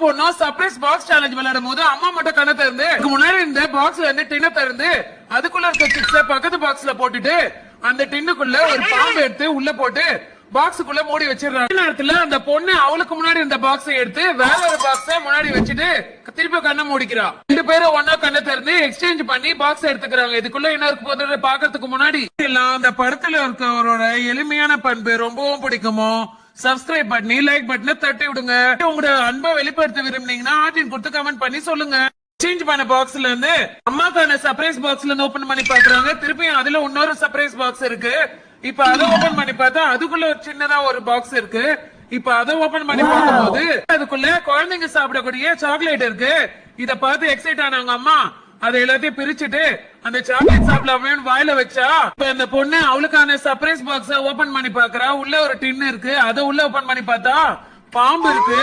பொண்ணும் surprise box challenge விளையாடும் போது அம்மா மட்டும் கண்ணை திறந்து முன்னாடி இருந்த பாக்ஸ்ல இருந்து டின்ன திறந்து அதுக்குள்ள இருக்க சிப்ஸ பக்கத்து பாக்ஸ்ல போட்டுட்டு அந்த டின்னுக்குள்ள ஒரு பாம்பு எடுத்து உள்ள போட்டு பாக்ஸுக்குள்ள மூடி வச்சிடறாங்க. நேரத்துல அந்த பொண்ணு அவளுக்கு முன்னாடி இருந்த பாக்ஸை எடுத்து வேற ஒரு பாக்ஸ முன்னாடி வச்சுட்டு திருப்பி கண்ணை மூடிக்கிறா. 2 பேரும் ஒன்னா கண்ணை திறந்து எக்ஸ்சேஞ்ச் பண்ணி பாக்ஸ் எடுத்துக்கிறாங்க. இதுக்குள்ள என்ன இருக்கு போது பாக்கிறதுக்கு முன்னாடி அந்த படத்துல இருக்கவரோட எளிமையான பண்பு ரொம்பவும் பிடிக்குமோ சப்ஸ்கிரைப் பண்ணி லைக் பட்டனை தட்டி விடுங்க. உங்களோட அன்பை வெளிப்படுத்த விரும்புனீங்கன்னா ஆர்டின் கொடுத்து கமெண்ட் பண்ணி சொல்லுங்க. சேஞ்ச் பண்ண பாக்ஸ்ல இருந்து அம்மாக்கான சர்ப்ரைஸ் பாக்ஸ்ல இருந்து ஓபன் பண்ணி பாக்குறாங்க. திருப்பியும் அதுல இன்னொரு சர்ப்ரைஸ் பாக்ஸ் இருக்கு. இப்ப அதை ஓபன் பண்ணி பார்த்தா அதுக்குள்ள ஒரு சின்னதா ஒரு பாக்ஸ் இருக்கு. இப்ப அதை ஓபன் பண்ணி பார்க்கும்போது அதுக்குள்ள குழந்தைங்க சாப்பிடக்கூடிய சாக்லேட் இருக்கு. இத பார்த்து எக்ஸைட் ஆனாங்க அம்மா. அதை எல்லாத்தையும் பிரிச்சுட்டு அந்த சாக்லேட் சாப்பிடலாமே வாயில வச்சா இப்ப இந்த பொண்ணு அவளுக்கான சர்ப்ரைஸ் பாக்ஸ ஓபன் பண்ணி பாக்குறா. உள்ள ஒரு டின் இருக்கு. அதை உள்ள ஓபன் பண்ணி பார்த்தா பாம்பு இருக்கு.